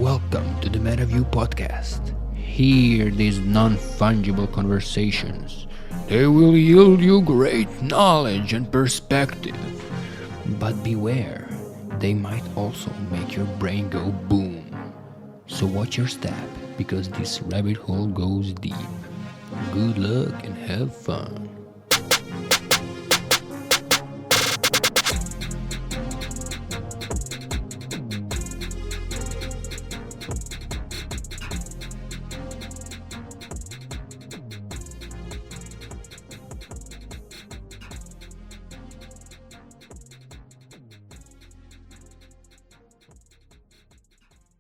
Welcome to the MetaView podcast. Hear these non-fungible conversations. They will yield you great knowledge and perspective. But beware, they might also make your brain go boom. So watch your step, because this rabbit hole goes deep. Good luck and have fun.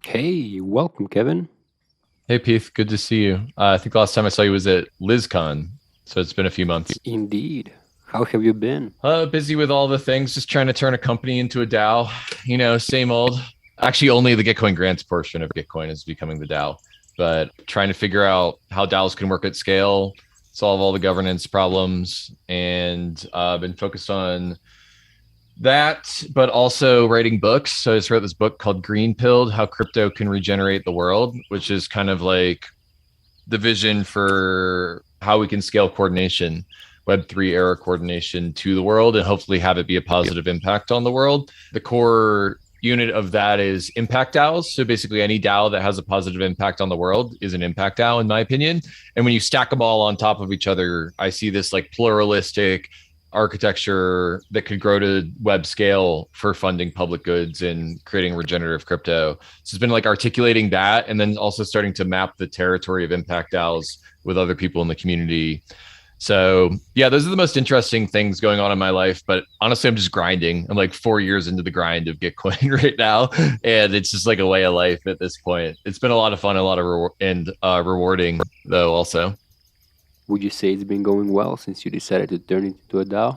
Hey, welcome, Kevin. Hey, Pete. Good to see you. I think the last time I saw you was at LizCon, so it's been a few months. Indeed. How have you been? Busy with all the things, just trying to turn a company into a DAO. You know, same old. Actually, only the Gitcoin grants portion of Gitcoin is becoming the DAO, but trying to figure out how DAOs can work at scale, solve all the governance problems, and been focused on that, but also writing books. So I just wrote this book called Greenpillin, How Crypto Can Regenerate the World, which is kind of like the vision for how we can scale coordination, Web3 era coordination to the world, and hopefully have it be a positive impact on the world. The core unit of that is impact DAOs. So basically any DAO that has a positive impact on the world is an impact DAO, in my opinion. And when you stack them all on top of each other, I see this like pluralistic architecture that could grow to web scale for funding public goods and creating regenerative crypto. So it's been like articulating that, and then also starting to map the territory of impact DAOs with other people in the community. So yeah, those are the most interesting things going on in my life. But honestly, I'm just grinding. I'm like 4 years into the grind of Gitcoin right now, and it's just like a way of life at this point. It's been a lot of fun, a lot of rewarding though also. Would you say it's been going well since you decided to turn it into a DAO?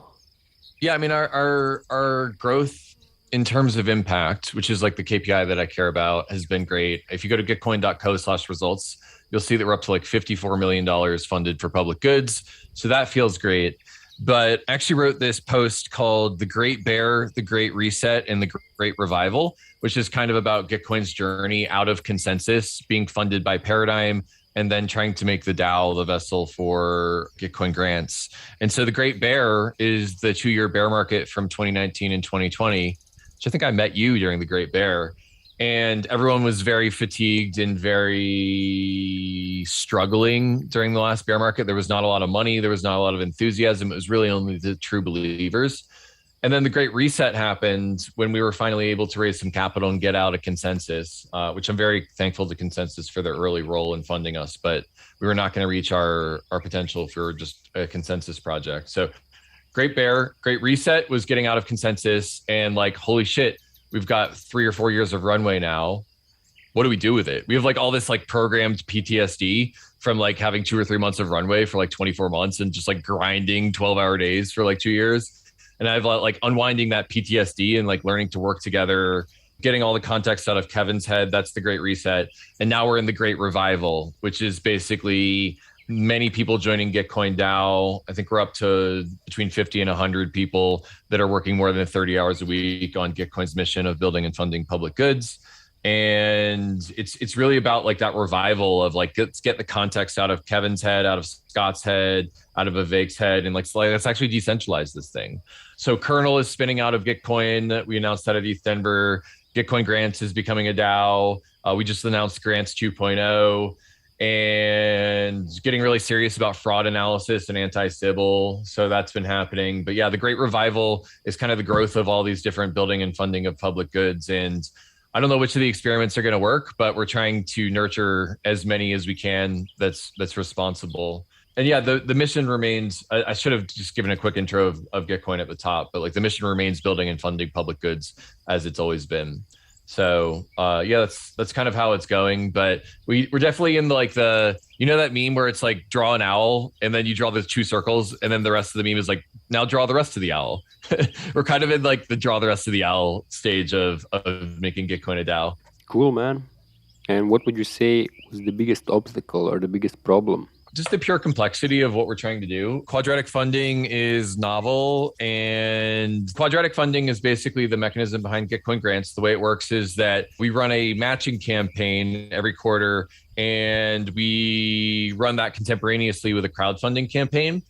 Yeah, I mean, our growth in terms of impact, which is like the KPI that I care about, has been great. If you go to gitcoin.co/results, you'll see that we're up to like $54 million funded for public goods. So that feels great. But I actually wrote this post called The Great Bear, The Great Reset, and The Great Revival, which is kind of about Gitcoin's journey out of consensus, being funded by Paradigm, and then trying to make the DAO the vessel for Gitcoin grants. And so the Great Bear is the 2-year bear market from 2019 and 2020, which I think I met you during the Great Bear. And everyone was very fatigued and very struggling during the last bear market. There was not a lot of money. There was not a lot of enthusiasm. It was really only the true believers. And then the Great Reset happened when we were finally able to raise some capital and get out of consensus, which I'm very thankful to consensus for their early role in funding us. But we were not going to reach our potential for just a consensus project. So Great Bear, Great Reset was getting out of consensus, and like, holy shit, we've got 3 or 4 years of runway now. What do we do with it? We have like all this like programmed PTSD from like having 2 or 3 months of runway for like 24 months and just like grinding 12-hour days for like 2 years. And I've like unwinding that PTSD and like learning to work together, getting all the context out of Kevin's head. That's the Great Reset. And now we're in the Great Revival, which is basically many people joining Gitcoin DAO. I think we're up to between 50 and 100 people that are working more than 30 hours a week on Gitcoin's mission of building and funding public goods. And it's really about like that revival of like, let's get the context out of Kevin's head, out of Scott's head, out of Vivek's head, and like let's actually decentralize this thing. So Kernel is spinning out of Gitcoin. We announced that at ETH Denver. Gitcoin Grants is becoming a DAO. We just announced Grants 2.0 and getting really serious about fraud analysis and anti-Sybil. So that's been happening. But yeah, the Great Revival is kind of the growth of all these different building and funding of public goods. And I don't know which of the experiments are going to work, but we're trying to nurture as many as we can that's responsible. And yeah, the mission remains, I should have just given a quick intro of Gitcoin at the top, but like the mission remains building and funding public goods as it's always been. So yeah, that's kind of how it's going. But we're definitely in like you know that meme where it's like draw an owl and then you draw the 2 circles and then the rest of the meme is like, now draw the rest of the owl. We're kind of in like the draw the rest of the owl stage of making Gitcoin a DAO. Cool, man. And what would you say was the biggest obstacle or the biggest problem just the pure complexity of what we're trying to do. Quadratic funding is novel, and quadratic funding is basically the mechanism behind Gitcoin grants. The way it works is that we run a matching campaign every quarter, and we run that contemporaneously with a crowdfunding campaign.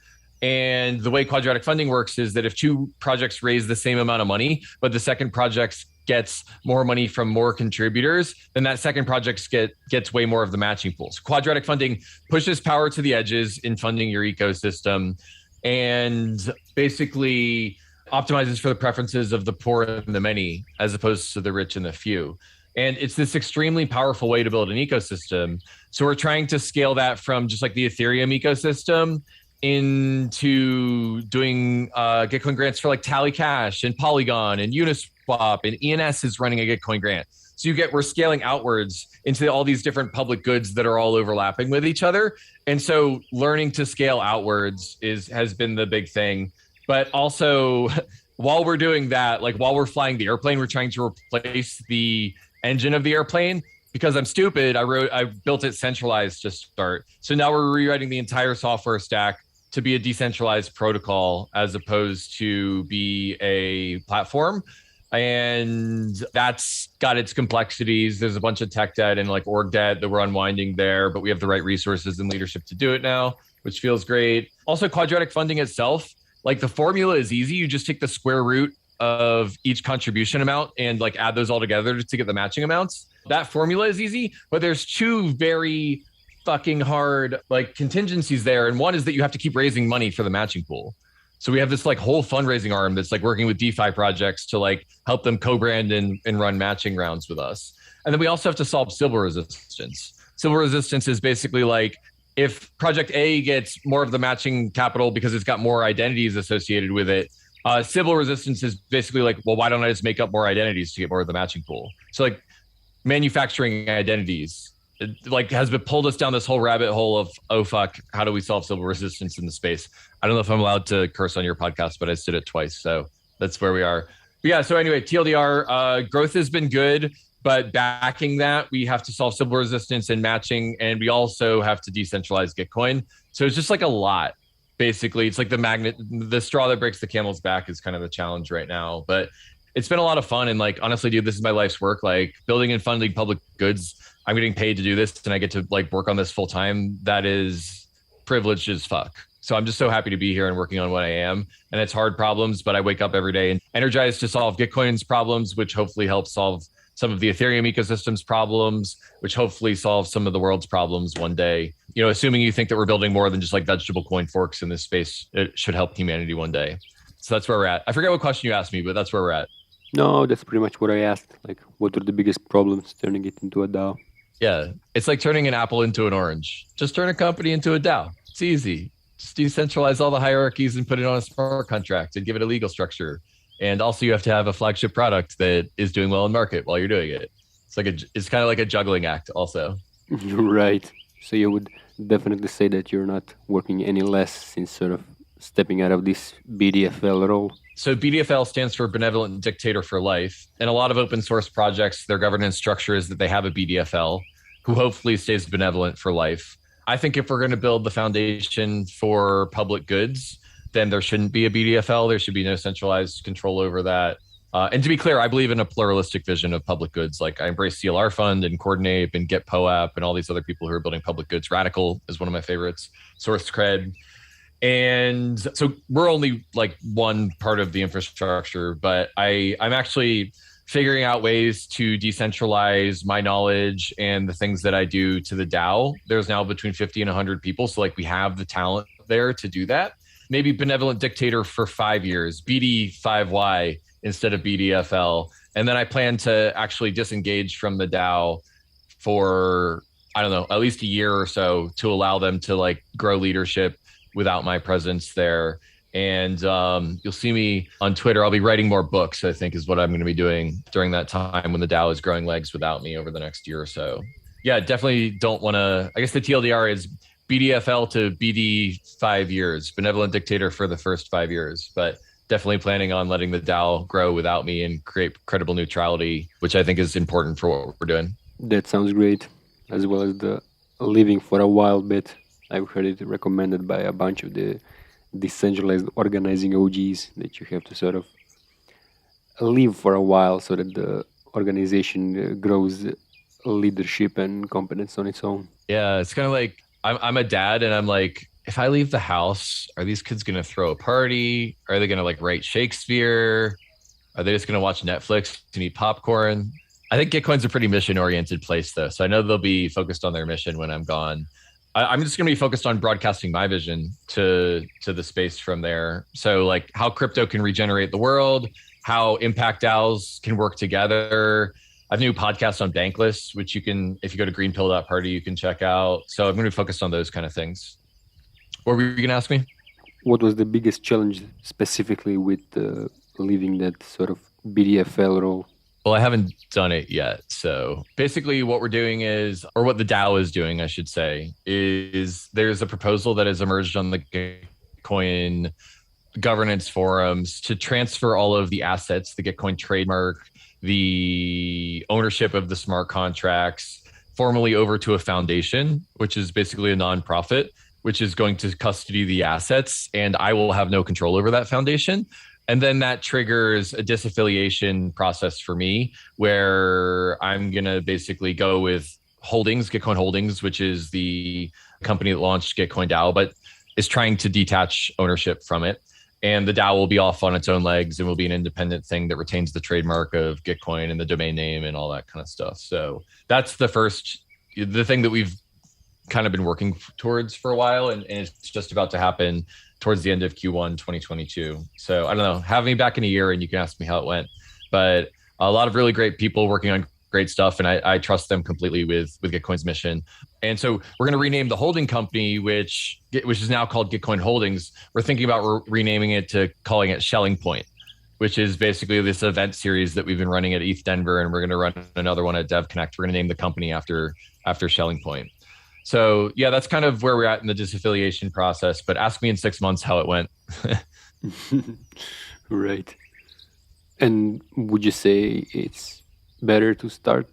And the way quadratic funding works is that if two projects raise the same amount of money, but the second project gets more money from more contributors, then that second project gets way more of the matching pools. Quadratic funding pushes power to the edges in funding your ecosystem and basically optimizes for the preferences of the poor and the many, as opposed to the rich and the few. And it's this extremely powerful way to build an ecosystem. So we're trying to scale that from just like the Ethereum ecosystem into doing Gitcoin grants for like Tally Cash and Polygon and Uniswap, and ENS is running a Gitcoin grant. So we're scaling outwards into all these different public goods that are all overlapping with each other. And so learning to scale outwards has been the big thing. But also while we're doing that, like while we're flying the airplane, we're trying to replace the engine of the airplane. Because I'm stupid, I built it centralized to start. So now we're rewriting the entire software stack to be a decentralized protocol as opposed to be a platform. And that's got its complexities. There's a bunch of tech debt and like org debt that we're unwinding there, but we have the right resources and leadership to do it now, which feels great. Also, quadratic funding itself, like the formula is easy. You just take the square root of each contribution amount and like add those all together to get the matching amounts. That formula is easy, but there's two very fucking hard like contingencies there. And one is that you have to keep raising money for the matching pool. So we have this like whole fundraising arm that's like working with DeFi projects to like help them co-brand and run matching rounds with us. And then we also have to solve Sybil resistance. Sybil resistance is basically like if project A gets more of the matching capital because it's got more identities associated with it, Sybil resistance is basically like, well, why don't I just make up more identities to get more of the matching pool? So like manufacturing identities like has been pulled us down this whole rabbit hole of, oh, fuck, how do we solve Sybil resistance in the space? I don't know if I'm allowed to curse on your podcast, but I did it twice. So that's where we are. But yeah, so anyway, TLDR, growth has been good, but backing that, we have to solve Sybil resistance and matching, and we also have to decentralize Gitcoin. So it's just like a lot. Basically, it's like the straw that breaks the camel's back is kind of the challenge right now. But it's been a lot of fun. And like, honestly, dude, this is my life's work. Like building and funding public goods, I'm getting paid to do this and I get to like work on this full time. That is privileged as fuck. So I'm just so happy to be here and working on what I am. And it's hard problems, but I wake up every day and energized to solve Gitcoin's problems, which hopefully helps solve some of the Ethereum ecosystem's problems, which hopefully solves some of the world's problems one day. You know, assuming you think that we're building more than just like vegetable coin forks in this space, it should help humanity one day. So that's where we're at. I forget what question you asked me, but that's where we're at. No, that's pretty much what I asked. Like, what are the biggest problems turning it into a DAO? Yeah, it's like turning an apple into an orange. Just turn a company into a DAO. It's easy. Just decentralize all the hierarchies and put it on a smart contract and give it a legal structure. And also you have to have a flagship product that is doing well in market while you're doing it. It's kind of like a juggling act also. Right. So you would definitely say that you're not working any less since sort of stepping out of this BDFL role. So BDFL stands for benevolent dictator for life. And a lot of open source projects, their governance structure is that they have a BDFL who hopefully stays benevolent for life. I think if we're going to build the foundation for public goods, then there shouldn't be a BDFL. There should be no centralized control over that. And to be clear, I believe in a pluralistic vision of public goods. Like I embrace CLR Fund and Coordinate and GitPoApp and all these other people who are building public goods. Radical is one of my favorites. SourceCred. And so we're only like one part of the infrastructure, but I'm actually figuring out ways to decentralize my knowledge and the things that I do to the DAO. There's now between 50 and 100 people. So like we have the talent there to do that. Maybe benevolent dictator for 5 years, BD5Y instead of BDFL. And then I plan to actually disengage from the DAO for, I don't know, at least a year or so to allow them to like grow leadership without my presence there. And you'll see me on Twitter. I'll be writing more books, I think is what I'm going to be doing during that time when the DAO is growing legs without me over the next year or so. Yeah, definitely don't want to, I guess the TLDR is BDFL to BD 5 years, benevolent dictator for the first 5 years, but definitely planning on letting the DAO grow without me and create credible neutrality, which I think is important for what we're doing. That sounds great, as well as the living for a while bit. I've heard it recommended by a bunch of the decentralized organizing OGs that you have to sort of live for a while so that the organization grows leadership and competence on its own. Yeah, it's kind of like I'm a dad, and I'm like, if I leave the house, are these kids going to throw a party? Are they going to like write Shakespeare? Are they just going to watch Netflix and eat popcorn? I think Gitcoin's a pretty mission-oriented place, though, so I know they'll be focused on their mission when I'm gone. I'm just going to be focused on broadcasting my vision to the space from there. So, like, how crypto can regenerate the world, how impact DAOs can work together. I have a new podcast on Bankless, which you can, if you go to greenpill.party, you can check out. So I'm going to be focused on those kind of things. What were you going to ask me? What was the biggest challenge specifically with leaving that sort of BDFL role? Well, I haven't done it yet. So basically what we're doing is, or what the DAO is doing, I should say, is there's a proposal that has emerged on the Gitcoin governance forums to transfer all of the assets, the Gitcoin trademark, the ownership of the smart contracts, formally over to a foundation, which is basically a nonprofit, which is going to custody the assets, and I will have no control over that foundation. And then that triggers a disaffiliation process for me, where I'm going to basically go with Holdings, Gitcoin Holdings, which is the company that launched Gitcoin DAO, but is trying to detach ownership from it. And the DAO will be off on its own legs and will be an independent thing that retains the trademark of Gitcoin and the domain name and all that kind of stuff. So that's the thing that we've kind of been working towards for a while. And it's just about to happen towards the end of Q1 2022. So I don't know, have me back in a year and you can ask me how it went. But a lot of really great people working on great stuff, and I trust them completely with Gitcoin's mission. And so we're going to rename the holding company, which is now called Gitcoin Holdings. We're thinking about renaming it to calling it Schelling, which is basically this event series that we've been running at ETH Denver, and we're going to run another one at Dev Connect. We're going to name the company after Schelling. So yeah, that's kind of where we're at in the disaffiliation process. But ask me in 6 months how it went. Right. And would you say it's better to start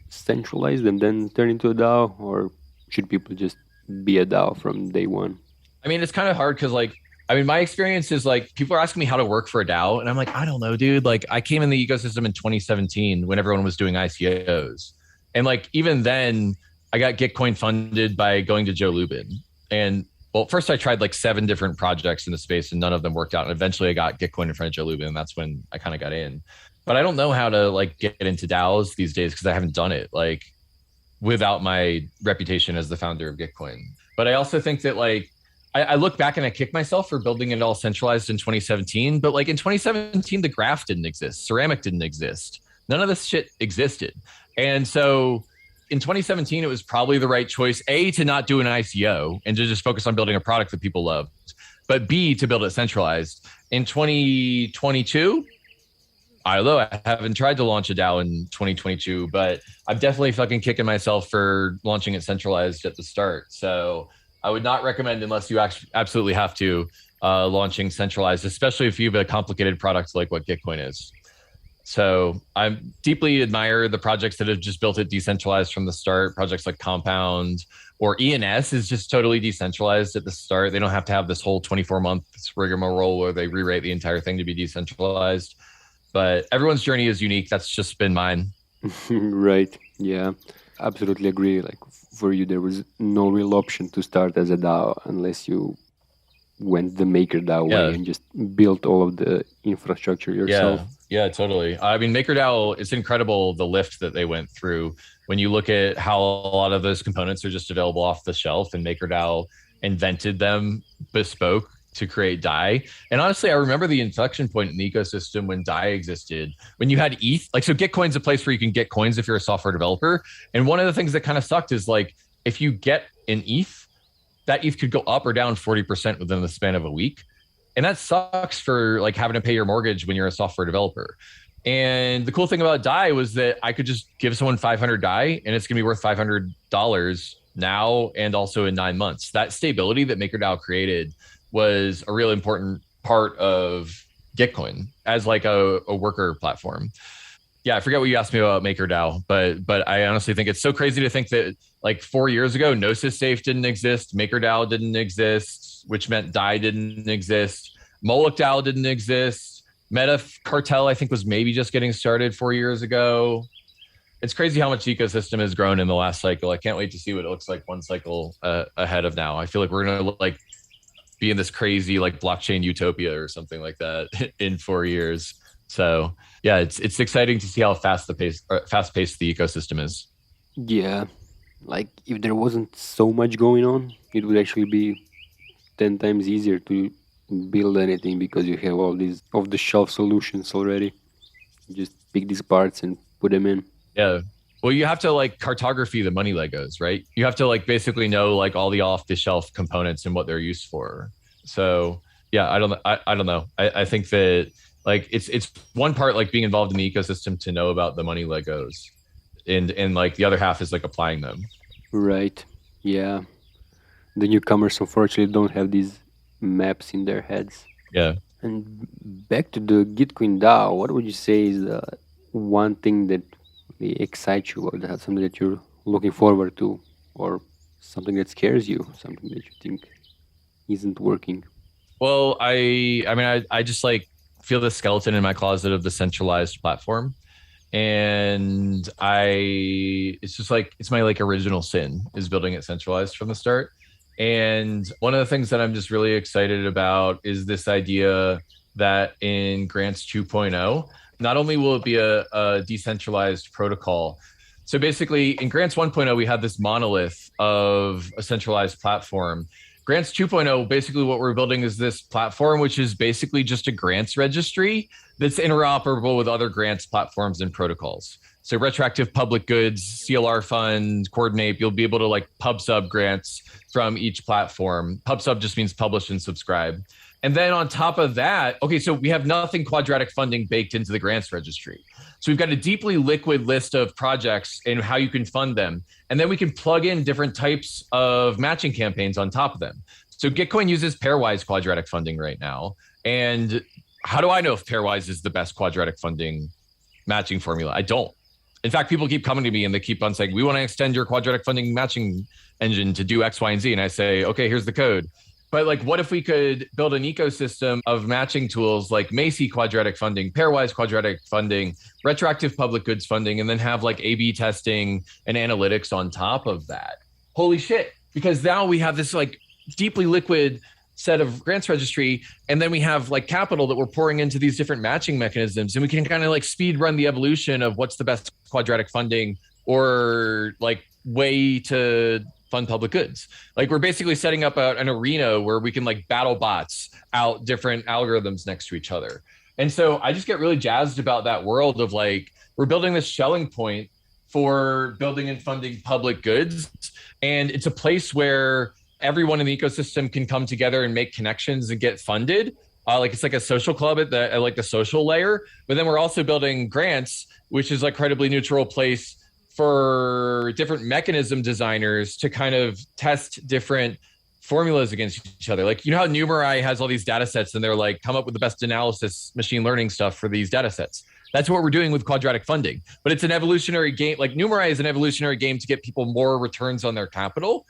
centralized and then turn into a DAO, or should people just be a DAO from day one? I mean, it's kind of hard because, like, I mean, my experience is like people are asking me how to work for a DAO, and I'm like, I don't know, dude. Like, I came in the ecosystem in 2017 when everyone was doing ICOs, and like even then, I got Gitcoin funded by going to Joe Lubin. And well, first I tried like 7 different projects in the space, and none of them worked out. And eventually, I got Gitcoin in front of Joe Lubin, and that's when I kind of got in. But I don't know how to like get into DAOs these days because I haven't done it like without my reputation as the founder of Gitcoin. But I also think that like I look back and I kick myself for building it all centralized in 2017. But like in 2017, the graph didn't exist. Ceramic didn't exist. None of this shit existed. And so in 2017, it was probably the right choice, A, to not do an ICO and to just focus on building a product that people loved, but B, to build it centralized. In 2022, I don't know, I haven't tried to launch a DAO in 2022, but I'm definitely fucking kicking myself for launching it centralized at the start. So I would not recommend, unless you absolutely have to, launching centralized, especially if you have a complicated product like what Gitcoin is. So I deeply admire the projects that have just built it decentralized from the start. Projects like Compound or ENS is just totally decentralized at the start. They don't have to have this whole 24-month rigmarole where they rewrite the entire thing to be decentralized. But everyone's journey is unique. That's just been mine. Right. Yeah, absolutely agree. Like for you, there was no real option to start as a DAO unless you went the MakerDAO way and just built all of the infrastructure yourself. Yeah, totally. I mean, MakerDAO, it's incredible the lift that they went through when you look at how a lot of those components are just available off the shelf, and MakerDAO invented them bespoke to create DAI. And honestly, I remember the inflection point in the ecosystem when DAI existed, when you had ETH. Like, so Gitcoin's a place where you can get coins if you're a software developer. And one of the things that kind of sucked is like, if you get an ETH, that ETH could go up or down 40% within the span of a week. And that sucks for like having to pay your mortgage when you're a software developer. And the cool thing about DAI was that I could just give someone 500 DAI and it's going to be worth $500 now and also in 9 months. That stability that MakerDAO created was a really important part of Gitcoin as like a worker platform. I forget what you asked me about MakerDAO, but I honestly think it's so crazy to think that like 4 years ago, Gnosis Safe didn't exist, MakerDAO didn't exist, which meant DAI didn't exist, Moloch DAO didn't exist, Meta Cartel I think was maybe just getting started 4 years ago. It's crazy how much the ecosystem has grown in the last cycle. I can't wait to see what it looks like one cycle ahead of now. I feel like we're gonna like be in this crazy like blockchain utopia or something like that in 4 years. So yeah, it's exciting to see how fast paced the ecosystem is. Yeah, like if there wasn't so much going on, it would actually be 10 times easier to build anything because you have all these off-the-shelf solutions already. You just pick these parts and put them in. Yeah. Well, you have to like cartography the money Legos, right? You have to like basically know like all the off-the-shelf components and what they're used for. So yeah, I don't know. I think that like it's one part like being involved in the ecosystem to know about the money Legos, and like the other half is like applying them. Right. Yeah. The newcomers unfortunately don't have these maps in their heads. Yeah. And back to the Gitcoin DAO, what would you say is the one thing that really excites you, or that's something that you're looking forward to, or something that scares you, something that you think isn't working? Well, I just like feel the skeleton in my closet of the centralized platform. And it's just like, it's my like original sin is building it centralized from the start. And one of the things that I'm just really excited about is this idea that in Grants 2.0, not only will it be a decentralized protocol. So basically in Grants 1.0, we had this monolith of a centralized platform. Grants 2.0, basically what we're building is this platform, which is basically just a grants registry that's interoperable with other grants platforms and protocols. So retroactive public goods, CLR fund, coordinate, you'll be able to like pub sub grants from each platform. Pub sub just means publish and subscribe. And then on top of that, okay, so we have nothing quadratic funding baked into the grants registry. So we've got a deeply liquid list of projects and how you can fund them. And then we can plug in different types of matching campaigns on top of them. So Gitcoin uses pairwise quadratic funding right now. And how do I know if pairwise is the best quadratic funding matching formula? I don't. In fact, people keep coming to me and they keep on saying, we want to extend your quadratic funding matching engine to do X, Y, and Z. And I say, okay, here's the code. But like, what if we could build an ecosystem of matching tools like Macy quadratic funding, pairwise quadratic funding, retroactive public goods funding, and then have like A/B testing and analytics on top of that? Holy shit. Because now we have this like deeply liquid set of grants registry, and then we have like capital that we're pouring into these different matching mechanisms, and we can kind of like speed run the evolution of what's the best quadratic funding or like way to fund public goods. Like we're basically setting up an arena where we can like battle bots out different algorithms next to each other. And so I just get really jazzed about that world of like, we're building this Schelling point for building and funding public goods. And it's a place where everyone in the ecosystem can come together and make connections and get funded. Like it's like a social club at like the social layer. But then we're also building grants, which is like credibly neutral place for different mechanism designers to kind of test different formulas against each other. Like, you know how Numerai has all these data sets and they're like, come up with the best analysis machine learning stuff for these data sets. That's what we're doing with quadratic funding. But it's an evolutionary game. Like Numerai is an evolutionary game to get people more returns on their capital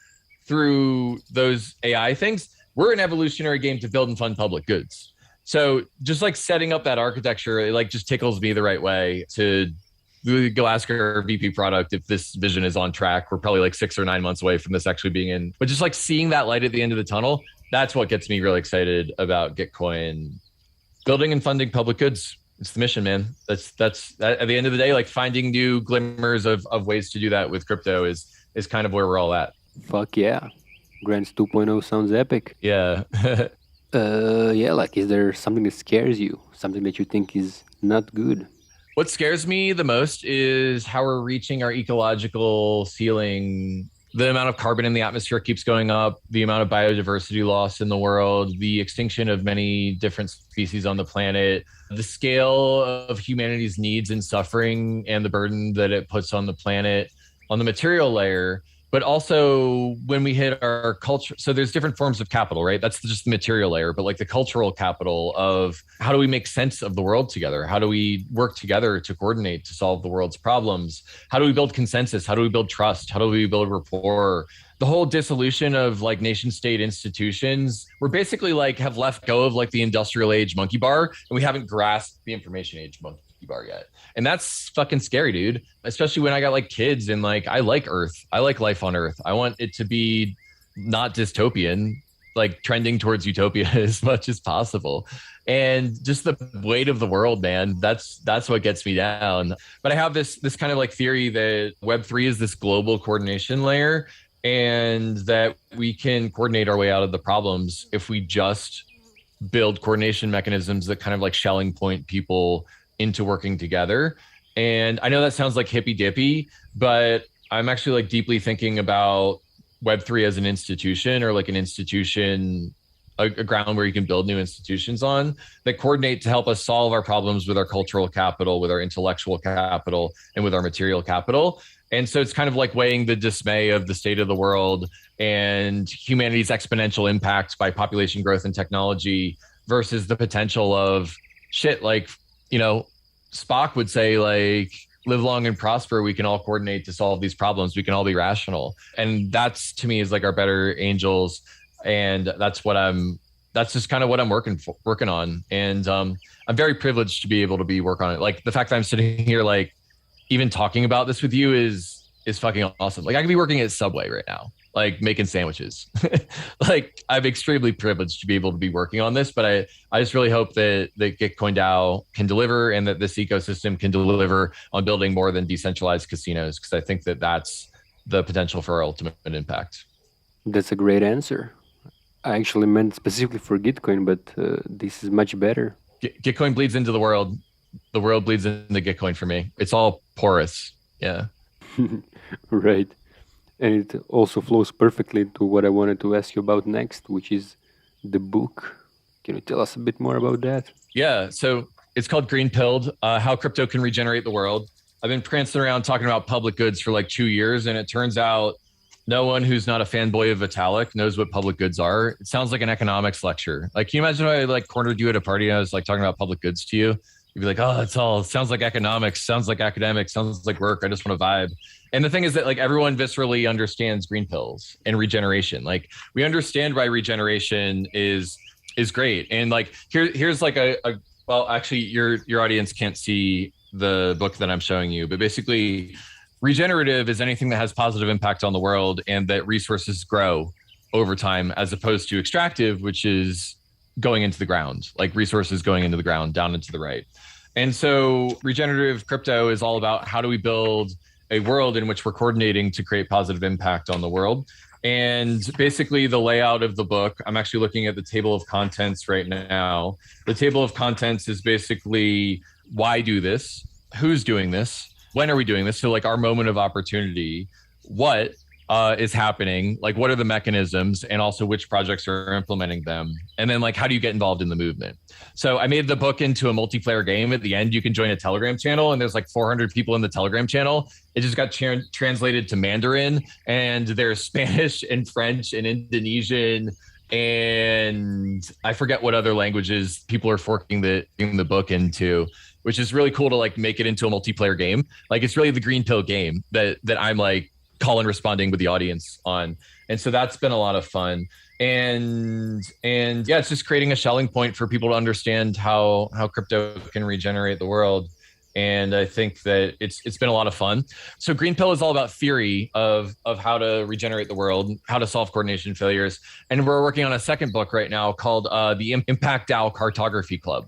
through those AI things. We're an evolutionary game to build and fund public goods. So just like setting up that architecture, it like just tickles me the right way to go ask our VP product if this vision is on track. We're probably like 6 or 9 months away from this actually being in, but just like seeing that light at the end of the tunnel, that's what gets me really excited about Gitcoin. Building and funding public goods. It's the mission, man. That's at the end of the day, like finding new glimmers of ways to do that with crypto is kind of where we're all at. Fuck yeah. Grants 2.0 sounds epic. Yeah. Yeah, like is there something that scares you? Something that you think is not good? What scares me the most is how we're reaching our ecological ceiling. The amount of carbon in the atmosphere keeps going up, the amount of biodiversity loss in the world, the extinction of many different species on the planet, the scale of humanity's needs and suffering and the burden that it puts on the planet on the material layer. but also when we hit our culture, so there's different forms of capital, right? That's just the material layer, but like the cultural capital of how do we make sense of the world together? How do we work together to coordinate to solve the world's problems? How do we build consensus? How do we build trust? How do we build rapport? The whole dissolution of like nation state institutions, we're basically like have left go of like the industrial age monkey bar, and we haven't grasped the information age monkey bar yet. And that's fucking scary, dude. Especially when I got like kids and like I like Earth. I like life on Earth. I want it to be not dystopian, like trending towards utopia as much as possible. And just the weight of the world, man, that's what gets me down. But I have this kind of like theory that Web3 is this global coordination layer, and that we can coordinate our way out of the problems if we just build coordination mechanisms that kind of like Schelling point people into working together. And I know that sounds like hippy dippy, but I'm actually like deeply thinking about Web3 as an institution, or like an institution, a ground where you can build new institutions on that coordinate to help us solve our problems with our cultural capital, with our intellectual capital, and with our material capital. And so it's kind of like weighing the dismay of the state of the world and humanity's exponential impact by population growth and technology versus the potential of shit, like, you know, Spock would say, like, live long and prosper. We can all coordinate to solve these problems. We can all be rational. And that's, to me, is like our better angels. And that's just kind of what I'm working on. And I'm very privileged to be able to be work on it. Like the fact that I'm sitting here, like, even talking about this with you is fucking awesome. Like I could be working at Subway right now, like making sandwiches. Like I'm extremely privileged to be able to be working on this, but I just really hope that Gitcoin DAO can deliver, and that this ecosystem can deliver on building more than decentralized casinos, because I think that that's the potential for our ultimate impact. That's a great answer. I actually meant specifically for Gitcoin, but this is much better. Gitcoin bleeds into the world. The world bleeds into Gitcoin for me. It's all porous. Yeah. Right. And it also flows perfectly to what I wanted to ask you about next, which is the book. Can you tell us a bit more about that? Yeah. So it's called Greenpilled, How Crypto Can Regenerate the World. I've been prancing around talking about public goods for like 2 years, and it turns out no one who's not a fanboy of Vitalik knows what public goods are. It sounds like an economics lecture. Like, can you imagine if I like cornered you at a party and I was like talking about public goods to you? You'd be like, oh, it sounds like economics, sounds like academics, sounds like work. I just want to vibe. And the thing is that like everyone viscerally understands green pills and regeneration. Like we understand why regeneration is great. And like here's like well, actually your audience can't see the book that I'm showing you, but basically regenerative is anything that has positive impact on the world and that resources grow over time, as opposed to extractive, which is going into the ground, like resources going into the ground down into the right. And so regenerative crypto is all about how do we build a world in which we're coordinating to create positive impact on the world. And basically the layout of the book, I'm actually looking at the table of contents right now. The table of contents is basically why do this? Who's doing this? When are we doing this? So like our moment of opportunity, what is happening, like what are the mechanisms, and also which projects are implementing them, and then like how do you get involved in the movement. So I made the book into a multiplayer game. At the end you can join a Telegram channel, and there's like 400 people in the Telegram channel. It just got translated to Mandarin, and there's Spanish and French and Indonesian, and I forget what other languages people are forking the book into, which is really cool to like make it into a multiplayer game. Like it's really the green pill game that I'm like call and responding with the audience on. And so that's been a lot of fun. And yeah, it's just creating a Schelling point for people to understand how crypto can regenerate the world. And I think that it's been a lot of fun. So Green Pill is all about theory of how to regenerate the world, how to solve coordination failures. And we're working on a second book right now called the Impact DAO Cartography Club.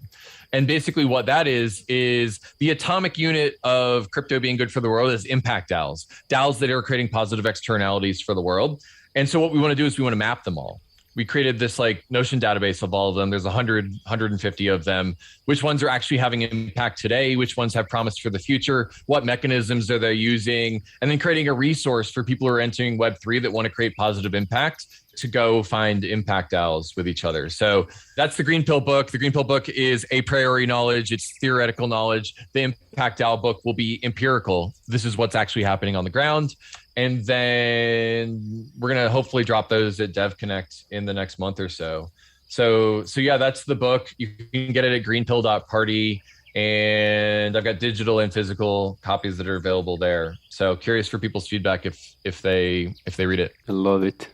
And basically what that is the atomic unit of crypto being good for the world is impact DAOs, DAOs that are creating positive externalities for the world. And so what we want to do is we want to map them all. We created this like Notion database of all of them. There's 150 of them. Which ones are actually having impact today? Which ones have promise for the future? What mechanisms are they using? And then creating a resource for people who are entering Web3 that want to create positive impact to go find impact DAOs with each other. So that's the Green Pill book. The Green Pill book is a priori knowledge. It's theoretical knowledge. The impact DAO book will be empirical. This is what's actually happening on the ground. And then we're going to hopefully drop those at Dev Connect in the next month or so. So yeah, that's the book. You can get it at greenpill.party. And I've got digital and physical copies that are available there. So curious for people's feedback if they read it. I love it.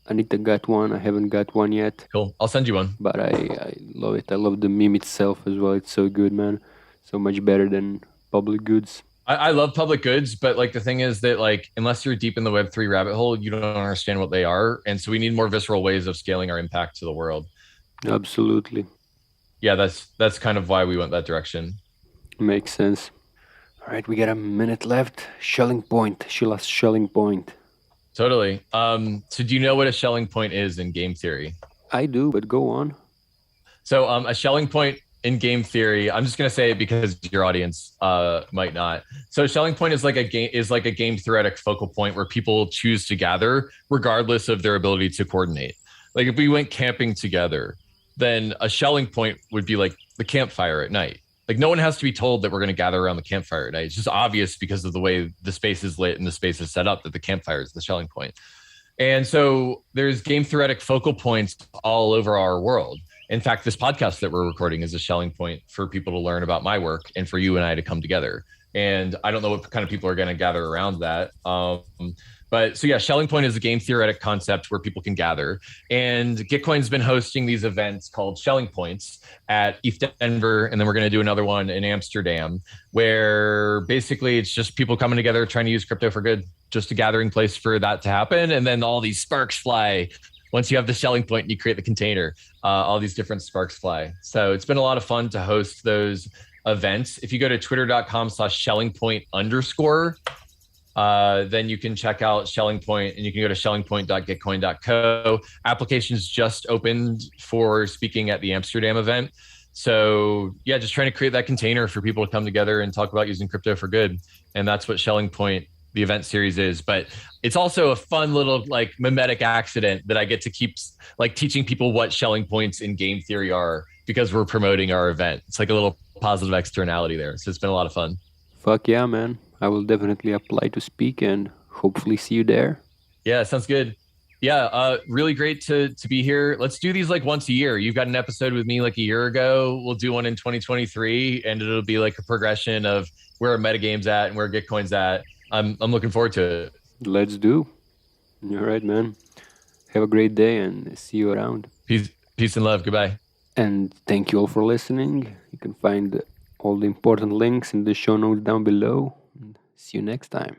Anita got one. I haven't got one yet. Cool. I'll send you one. But I love it. I love the meme itself as well. It's so good, man. So much better than public goods. I love public goods, but like the thing is that like unless you're deep in the Web3 rabbit hole, you don't understand what they are. And so we need more visceral ways of scaling our impact to the world. Absolutely. Yeah, that's kind of why we went that direction. Makes sense. All right, we got a minute left. Schelling point. Sheila's Schelling point. Totally. So do you know what a Schelling point is in game theory? I do, but go on. So a Schelling point in game theory, I'm just gonna say it because your audience might not. So Schelling point is like a game theoretic focal point where people choose to gather regardless of their ability to coordinate. Like if we went camping together, then a Schelling point would be like the campfire at night. Like no one has to be told that we're going to gather around the campfire at night. It's just obvious because of the way the space is lit and the space is set up that the campfire is the Schelling point. And so there's game theoretic focal points all over our world. In fact, this podcast that we're recording is a Schelling point for people to learn about my work and for you and I to come together. And I don't know what kind of people are going to gather around that. But so yeah, Schelling point is a game theoretic concept where people can gather. And Gitcoin's been hosting these events called Schelling points at ETH Denver. And then we're going to do another one in Amsterdam, where basically it's just people coming together trying to use crypto for good, just a gathering place for that to happen. And then all these sparks fly. Once you have the Schelling point and you create the container, all these different sparks fly. So it's been a lot of fun to host those events. If you go to twitter.com/schellingpoint_, then you can check out Schelling Point and you can go to schellingpoint.gitcoin.co. Applications just opened for speaking at the Amsterdam event. So yeah, just trying to create that container for people to come together and talk about using crypto for good. And that's what Schelling Point, the event series, is. But it's also a fun little like mimetic accident that I get to keep like teaching people what Schelling points in game theory are because we're promoting our event. It's like a little positive externality there. So it's been a lot of fun. Fuck yeah, man. I will definitely apply to speak and hopefully see you there. Yeah, sounds good. Yeah, really great to be here. Let's do these like once a year. You've got an episode with me like a year ago. We'll do one in 2023, and it'll be like a progression of where metagame's at and where Gitcoin's at. I'm looking forward to it. Let's do. All right, man. Have a great day and see you around. Peace and love. Goodbye. And thank you all for listening. You can find all the important links in the show notes down below. See you next time.